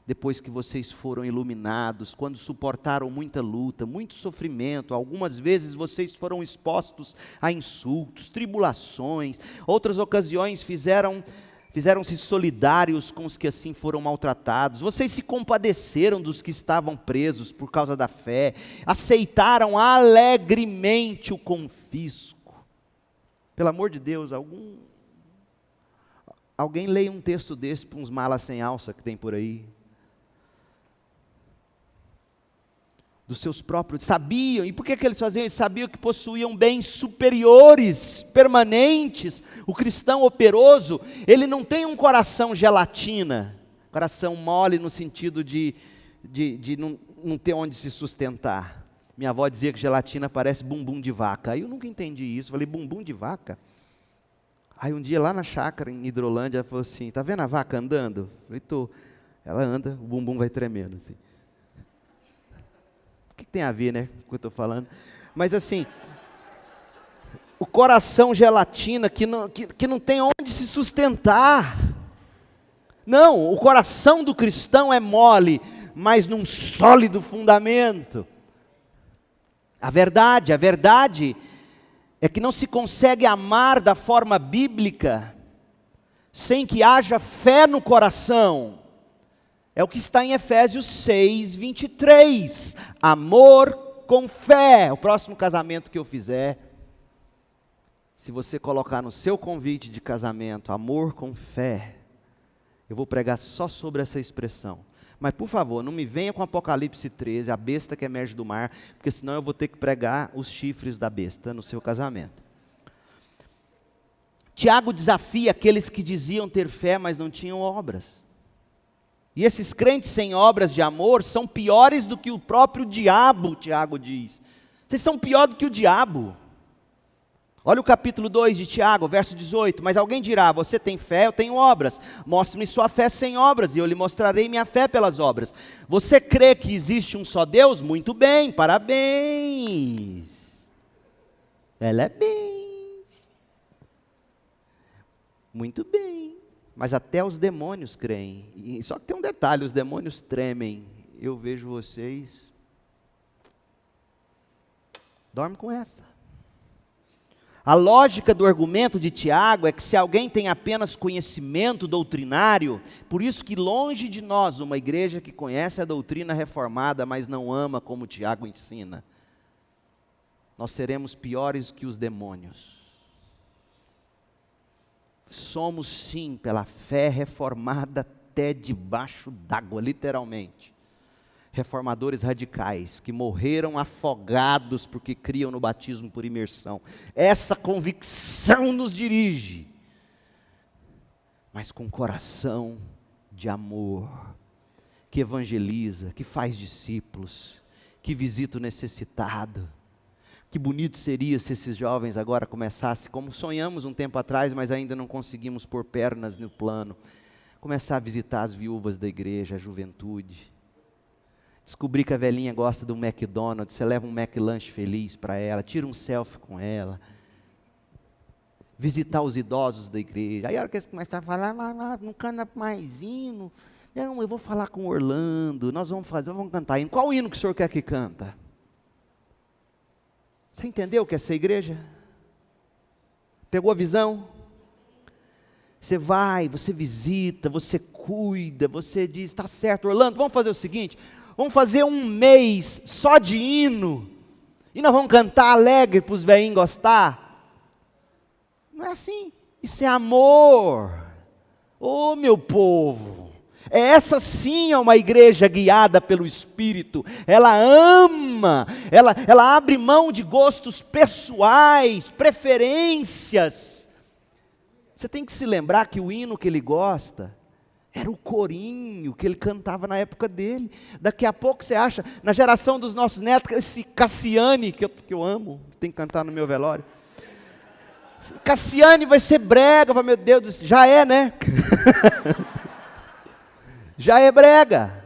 Speaker 1: depois que vocês foram iluminados, quando suportaram muita luta, muito sofrimento. Algumas vezes vocês foram expostos a insultos, tribulações. Outras ocasiões fizeram-se solidários com os que assim foram maltratados. Vocês se compadeceram dos que estavam presos por causa da fé, aceitaram alegremente o confisco. Pelo amor de Deus, alguém leia um texto desse para uns malas sem alça que tem por aí. Dos seus próprios, sabiam, e por que eles faziam? Eles sabiam que possuíam bens superiores, permanentes. O cristão operoso, ele não tem um coração gelatina, coração mole no sentido de não ter onde se sustentar. Minha avó dizia que gelatina parece bumbum de vaca. Aí eu nunca entendi isso. Falei: bumbum de vaca? Aí um dia lá na chácara em Hidrolândia, ela falou assim: tá vendo a vaca andando? Eu falei: tô. Ela anda, o bumbum vai tremendo assim. O que tem a ver, né, com o que eu estou falando? Mas assim, o coração gelatina que não tem onde se sustentar. Não, o coração do cristão é mole, mas num sólido fundamento. A verdade é que não se consegue amar da forma bíblica sem que haja fé no coração. É o que está em Efésios 6, 23. Amor com fé. O próximo casamento que eu fizer, se você colocar no seu convite de casamento, amor com fé, eu vou pregar só sobre essa expressão. Mas por favor, não me venha com Apocalipse 13, a besta que emerge do mar, porque senão eu vou ter que pregar os chifres da besta no seu casamento. Tiago desafia aqueles que diziam ter fé, mas não tinham obras. E esses crentes sem obras de amor são piores do que o próprio diabo, Tiago diz. Vocês são pior do que o diabo. Olha o capítulo 2 de Tiago, verso 18. Mas alguém dirá: você tem fé, eu tenho obras. Mostre-me sua fé sem obras, e eu lhe mostrarei minha fé pelas obras. Você crê que existe um só Deus? Muito bem, parabéns. Ela é bem. Muito bem. Mas até os demônios creem. E só que tem um detalhe: os demônios tremem. Eu vejo vocês. Dorme com essa. A lógica do argumento de Tiago é que se alguém tem apenas conhecimento doutrinário, por isso que longe de nós uma igreja que conhece a doutrina reformada, mas não ama como Tiago ensina, nós seremos piores que os demônios. Somos sim, pela fé reformada até debaixo d'água, literalmente. reformadores radicais, que morreram afogados porque criam no batismo por imersão. Essa convicção nos dirige, mas com coração de amor, que evangeliza, que faz discípulos, que visita o necessitado. Que bonito seria se esses jovens agora começassem, como sonhamos um tempo atrás, mas ainda não conseguimos pôr pernas no plano, começar a visitar as viúvas da igreja, a juventude. Descobrir que a velhinha gosta do McDonald's, você leva um McLanche feliz para ela, tira um selfie com ela. Visitar os idosos da igreja. Aí a hora que eles começam a falar, não canta mais hino. Não, eu vou falar com o Orlando, nós vamos cantar hino. Qual hino que o senhor quer que canta? Você entendeu o que é essa igreja? Pegou a visão? Você vai, você visita, você cuida, você diz, está certo, Orlando, vamos fazer o seguinte, vamos fazer um mês só de hino, e nós vamos cantar alegre para os velhinhos gostar. Não é assim, isso é amor. Ô meu povo, essa sim é uma igreja guiada pelo Espírito. Ela ama, ela abre mão de gostos pessoais, preferências. Você tem que se lembrar que o hino que ele gosta era o corinho que ele cantava na época dele. Daqui a pouco você acha, na geração dos nossos netos, esse Cassiane, que eu amo, tem que cantar no meu velório. Cassiane vai ser brega, meu Deus do céu, já é, né? Já é brega.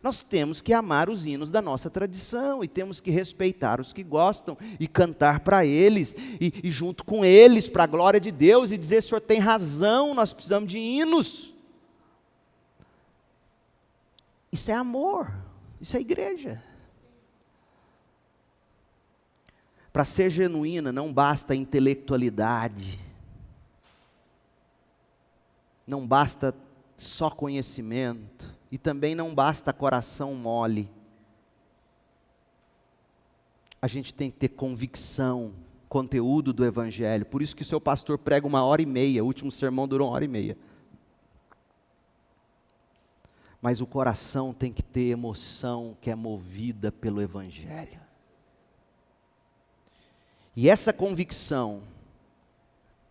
Speaker 1: Nós temos que amar os hinos da nossa tradição, e temos que respeitar os que gostam, e cantar para eles, e junto com eles, para a glória de Deus, e dizer, Senhor tem razão, nós precisamos de hinos. Isso é amor, isso é igreja. Para ser genuína, não basta intelectualidade, não basta só conhecimento, e também não basta coração mole. A gente tem que ter convicção, conteúdo do Evangelho. Por isso que o seu pastor prega 1h30, o último sermão durou 1h30. Mas o coração tem que ter emoção que é movida pelo Evangelho. E essa convicção,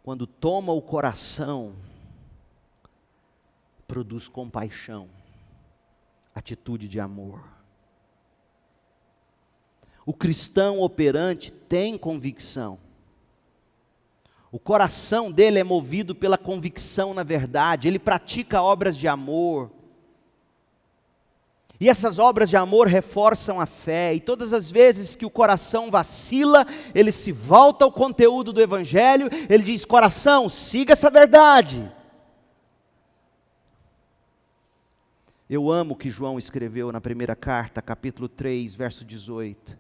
Speaker 1: quando toma o coração, produz compaixão, atitude de amor. O cristão operante tem convicção. O coração dele é movido pela convicção na verdade, ele pratica obras de amor. E essas obras de amor reforçam a fé, e todas as vezes que o coração vacila, ele se volta ao conteúdo do Evangelho, ele diz, coração, siga essa verdade. Eu amo o que João escreveu na primeira carta, capítulo 3, verso 18.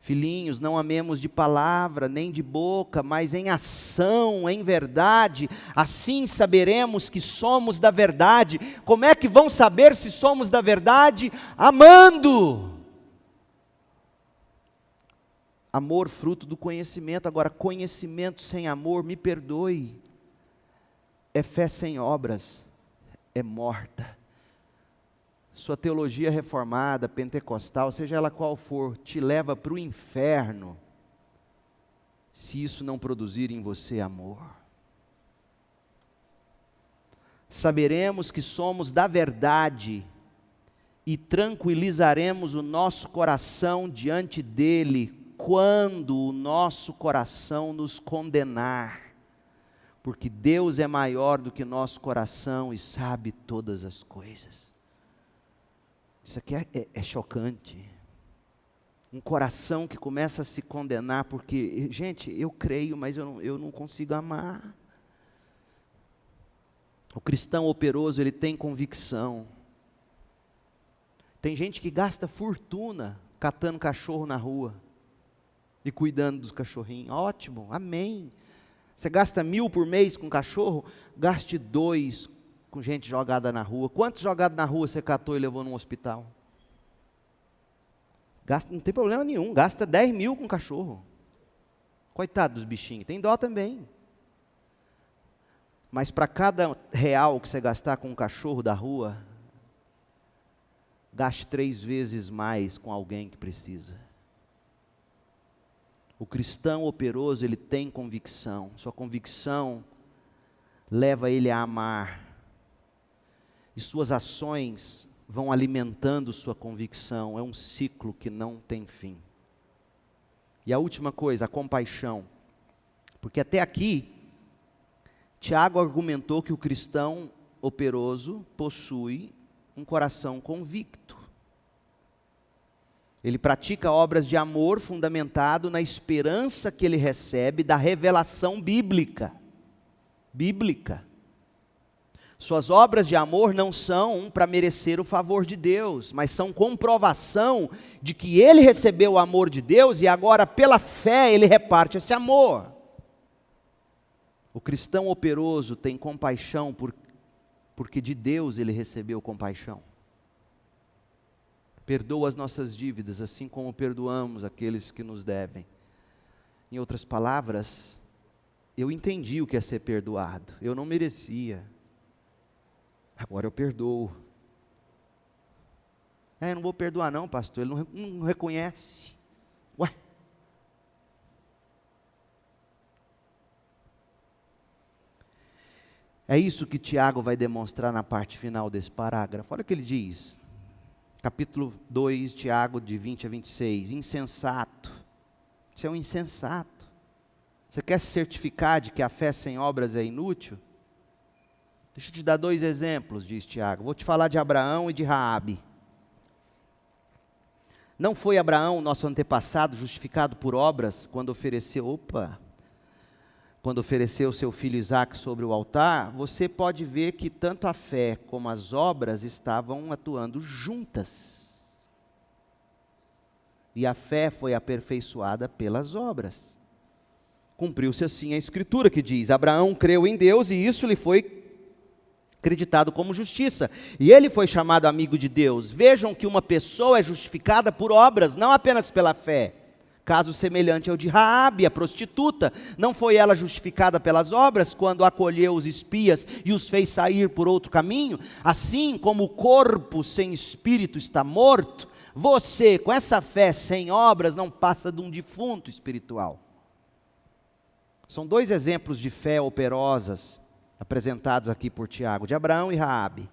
Speaker 1: Filhinhos, não amemos de palavra, nem de boca, mas em ação, em verdade, assim saberemos que somos da verdade. Como é que vão saber se somos da verdade? Amando. Amor, fruto do conhecimento. Agora, conhecimento sem amor, me perdoe, é fé sem obras. É morta. Sua teologia reformada, pentecostal, seja ela qual for, te leva para o inferno, se isso não produzir em você amor. Saberemos que somos da verdade, e tranquilizaremos o nosso coração diante dele, quando o nosso coração nos condenar. Porque Deus é maior do que nosso coração e sabe todas as coisas. Isso aqui é chocante. Um coração que começa a se condenar porque, gente, eu creio, mas eu não consigo amar. O cristão operoso, ele tem convicção. Tem gente que gasta fortuna catando cachorro na rua e cuidando dos cachorrinhos. Ótimo, amém. Você gasta 1.000 por mês com cachorro, gaste 2 com gente jogada na rua. Quantos jogados na rua você catou e levou num hospital? Gasta, não tem problema nenhum, gasta 10.000 com cachorro. Coitado dos bichinhos, tem dó também. Mas para cada real que você gastar com um cachorro da rua, gaste 3 vezes mais com alguém que precisa. O cristão operoso, ele tem convicção. Sua convicção leva ele a amar. E suas ações vão alimentando sua convicção. É um ciclo que não tem fim. E a última coisa, a compaixão. Porque até aqui, Tiago argumentou que o cristão operoso possui um coração convicto. Ele pratica obras de amor fundamentado na esperança que ele recebe da revelação bíblica. Suas obras de amor não são para merecer o favor de Deus, mas são comprovação de que ele recebeu o amor de Deus e agora pela fé ele reparte esse amor. O cristão operoso tem compaixão porque de Deus ele recebeu compaixão. Perdoa as nossas dívidas, assim como perdoamos aqueles que nos devem. Em outras palavras, eu entendi o que é ser perdoado. Eu não merecia. Agora eu perdoo. Eu não vou perdoar não, pastor. Ele não reconhece. Ué? É isso que Tiago vai demonstrar na parte final desse parágrafo. Olha o que ele diz. Capítulo 2, Tiago, de 20 a 26. Insensato. Você é um insensato. Você quer se certificar de que a fé sem obras é inútil? Deixa eu te dar 2 exemplos, diz Tiago. Vou te falar de Abraão e de Raabe. Não foi Abraão, nosso antepassado, justificado por obras, quando ofereceu seu filho Isaque sobre o altar? Você pode ver que tanto a fé como as obras estavam atuando juntas. E a fé foi aperfeiçoada pelas obras. Cumpriu-se assim a escritura que diz: Abraão creu em Deus e isso lhe foi acreditado como justiça. E ele foi chamado amigo de Deus. Vejam que uma pessoa é justificada por obras, não apenas pela fé. Caso semelhante ao de Raabe, a prostituta. Não foi ela justificada pelas obras quando acolheu os espias e os fez sair por outro caminho? Assim como o corpo sem espírito está morto, você, com essa fé sem obras, não passa de um defunto espiritual. São 2 exemplos de fé operosas apresentados aqui por Tiago, de Abraão e Raabe.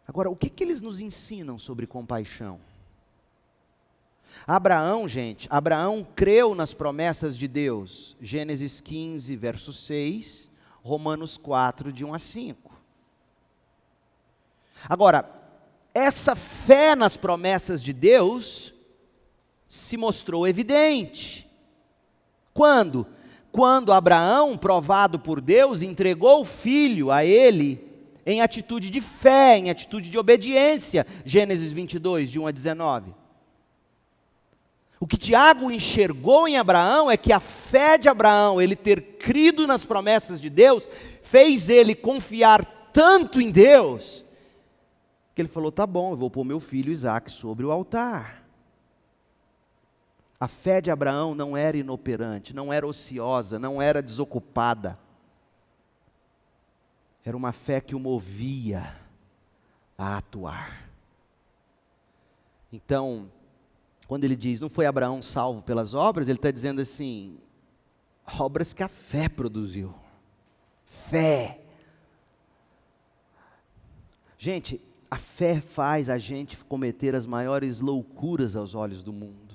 Speaker 1: Agora, o que eles nos ensinam sobre compaixão? Abraão, gente, Abraão creu nas promessas de Deus. Gênesis 15, verso 6, Romanos 4, de 1 a 5. Agora, essa fé nas promessas de Deus se mostrou evidente. Quando? Quando Abraão, provado por Deus, entregou o filho a ele em atitude de fé, em atitude de obediência. Gênesis 22, de 1 a 19. O que Tiago enxergou em Abraão é que a fé de Abraão, ele ter crido nas promessas de Deus, fez ele confiar tanto em Deus, que ele falou: tá bom, eu vou pôr meu filho Isaque sobre o altar. A fé de Abraão não era inoperante, não era ociosa, não era desocupada. Era uma fé que o movia a atuar. Então, quando ele diz, não foi Abraão salvo pelas obras, ele está dizendo assim, obras que a fé produziu. Fé. Gente, a fé faz a gente cometer as maiores loucuras aos olhos do mundo.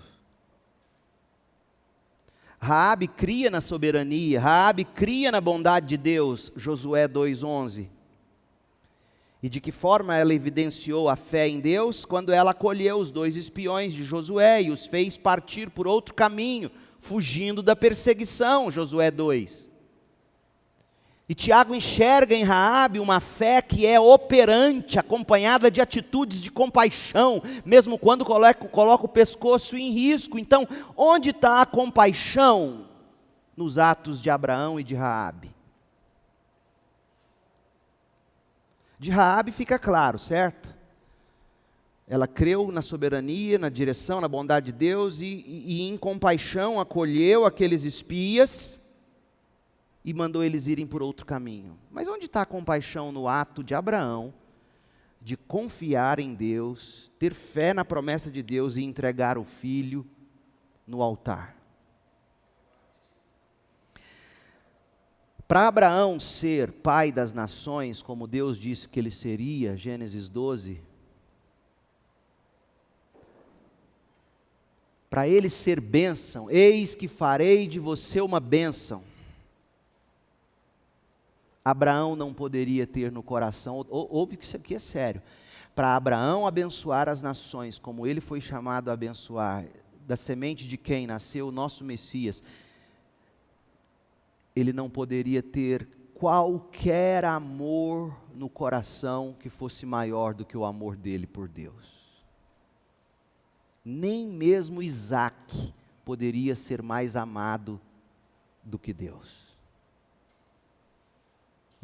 Speaker 1: Raabe cria na soberania, Raabe cria na bondade de Deus, Josué 2:11. E de que forma ela evidenciou a fé em Deus? Quando ela acolheu os 2 espiões de Josué e os fez partir por outro caminho, fugindo da perseguição, Josué 2. E Tiago enxerga em Raabe uma fé que é operante, acompanhada de atitudes de compaixão, mesmo quando coloca o pescoço em risco. Então, onde está a compaixão? Nos atos de Abraão e de Raabe. De Raabe fica claro, certo? Ela creu na soberania, na direção, na bondade de Deus e em compaixão acolheu aqueles espias e mandou eles irem por outro caminho. Mas onde está a compaixão no ato de Abraão de confiar em Deus, ter fé na promessa de Deus e entregar o filho no altar. Para Abraão ser pai das nações, como Deus disse que ele seria, Gênesis 12, para ele ser bênção, eis que farei de você uma bênção. Abraão não poderia ter no coração, ouve que isso aqui é sério, para Abraão abençoar as nações, como ele foi chamado a abençoar, da semente de quem nasceu o nosso Messias, ele não poderia ter qualquer amor no coração que fosse maior do que o amor dele por Deus. Nem mesmo Isaac poderia ser mais amado do que Deus.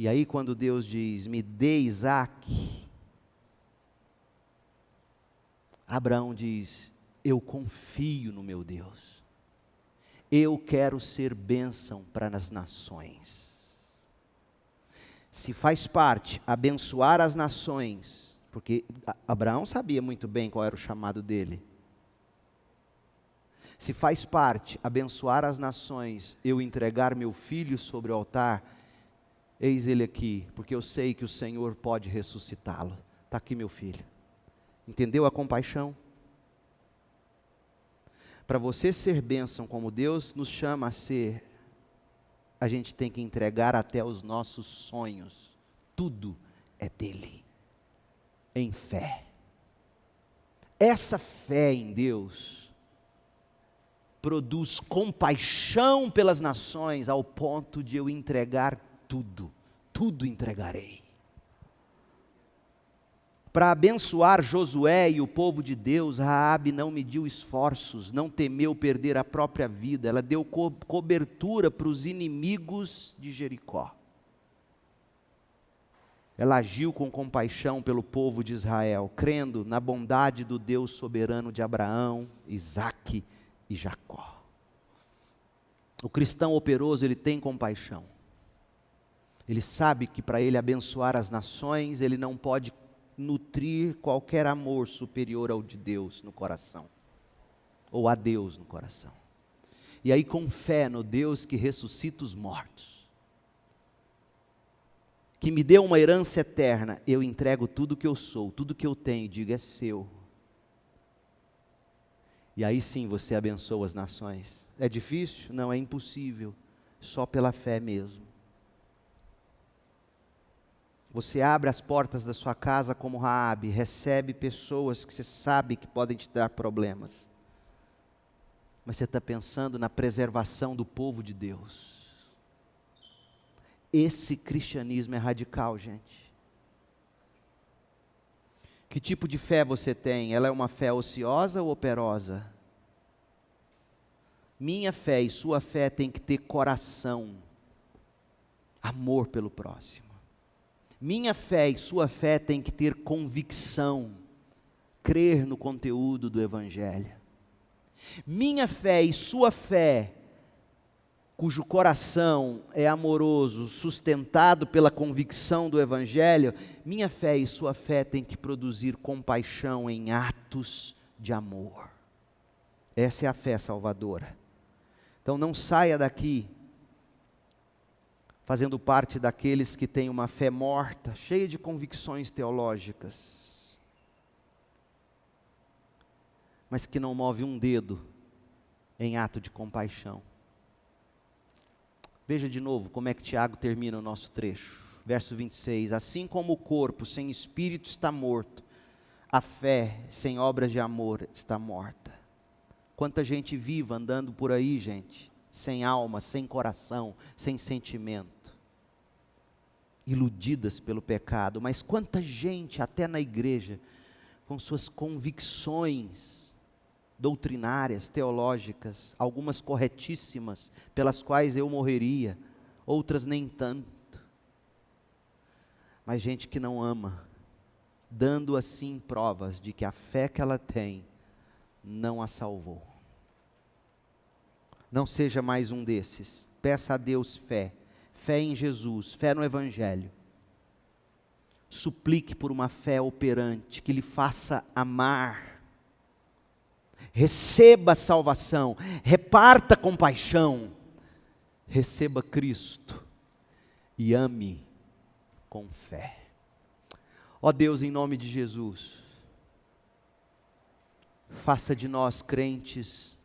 Speaker 1: E aí quando Deus diz, me dê Isaac, Abraão diz, eu confio no meu Deus. Eu quero ser bênção para as nações. Se faz parte abençoar as nações, porque Abraão sabia muito bem qual era o chamado dele. Se faz parte abençoar as nações, eu entregar meu filho sobre o altar, eis ele aqui, porque eu sei que o Senhor pode ressuscitá-lo. Está aqui meu filho. Entendeu a compaixão? Para você ser bênção como Deus nos chama a ser, a gente tem que entregar até os nossos sonhos. Tudo é dele. Em fé. Essa fé em Deus produz compaixão pelas nações ao ponto de eu entregar tudo entregarei. Para abençoar Josué e o povo de Deus, Raabe não mediu esforços, não temeu perder a própria vida, ela deu cobertura para os inimigos de Jericó. Ela agiu com compaixão pelo povo de Israel, crendo na bondade do Deus soberano de Abraão, Isaque e Jacó. O cristão operoso, ele tem compaixão. Ele sabe que para ele abençoar as nações, ele não pode nutrir qualquer amor superior ao de Deus no coração, ou a Deus no coração. E aí com fé no Deus que ressuscita os mortos, que me deu uma herança eterna, eu entrego tudo que eu sou, tudo que eu tenho, digo é seu. E aí sim você abençoa as nações. É difícil? Não, é impossível, só pela fé mesmo. Você abre as portas da sua casa como Raabe, recebe pessoas que você sabe que podem te dar problemas. Mas você está pensando na preservação do povo de Deus. Esse cristianismo é radical, gente. Que tipo de fé você tem? Ela é uma fé ociosa ou operosa? Minha fé e sua fé tem que ter coração, amor pelo próximo. Minha fé e sua fé tem que ter convicção, crer no conteúdo do Evangelho. Minha fé e sua fé, cujo coração é amoroso, sustentado pela convicção do Evangelho, minha fé e sua fé tem que produzir compaixão em atos de amor. Essa é a fé salvadora. Então não saia daqui fazendo parte daqueles que têm uma fé morta, cheia de convicções teológicas, mas que não move um dedo em ato de compaixão. Veja de novo como é que Tiago termina o nosso trecho, verso 26, assim como o corpo sem espírito está morto, a fé sem obras de amor está morta. Quanta gente viva andando por aí, gente, sem alma, sem coração, sem sentimento, iludidas pelo pecado, mas quanta gente, até na igreja, com suas convicções doutrinárias, teológicas, algumas corretíssimas, pelas quais eu morreria, outras nem tanto, mas gente que não ama, dando assim provas de que a fé que ela tem não a salvou. Não seja mais um desses. Peça a Deus fé. Fé em Jesus, fé no Evangelho. Suplique por uma fé operante, que lhe faça amar. Receba a salvação, reparta compaixão, receba Cristo e ame com fé. Ó Deus, em nome de Jesus, faça de nós crentes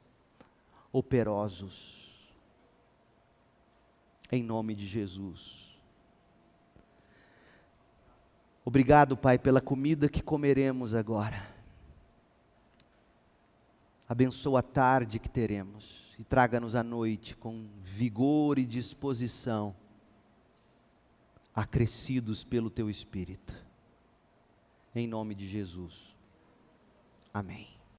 Speaker 1: operosos, em nome de Jesus. Obrigado, Pai, pela comida que comeremos agora. Abençoa a tarde que teremos e traga-nos à noite com vigor e disposição, acrescidos pelo Teu Espírito. Em nome de Jesus. Amém.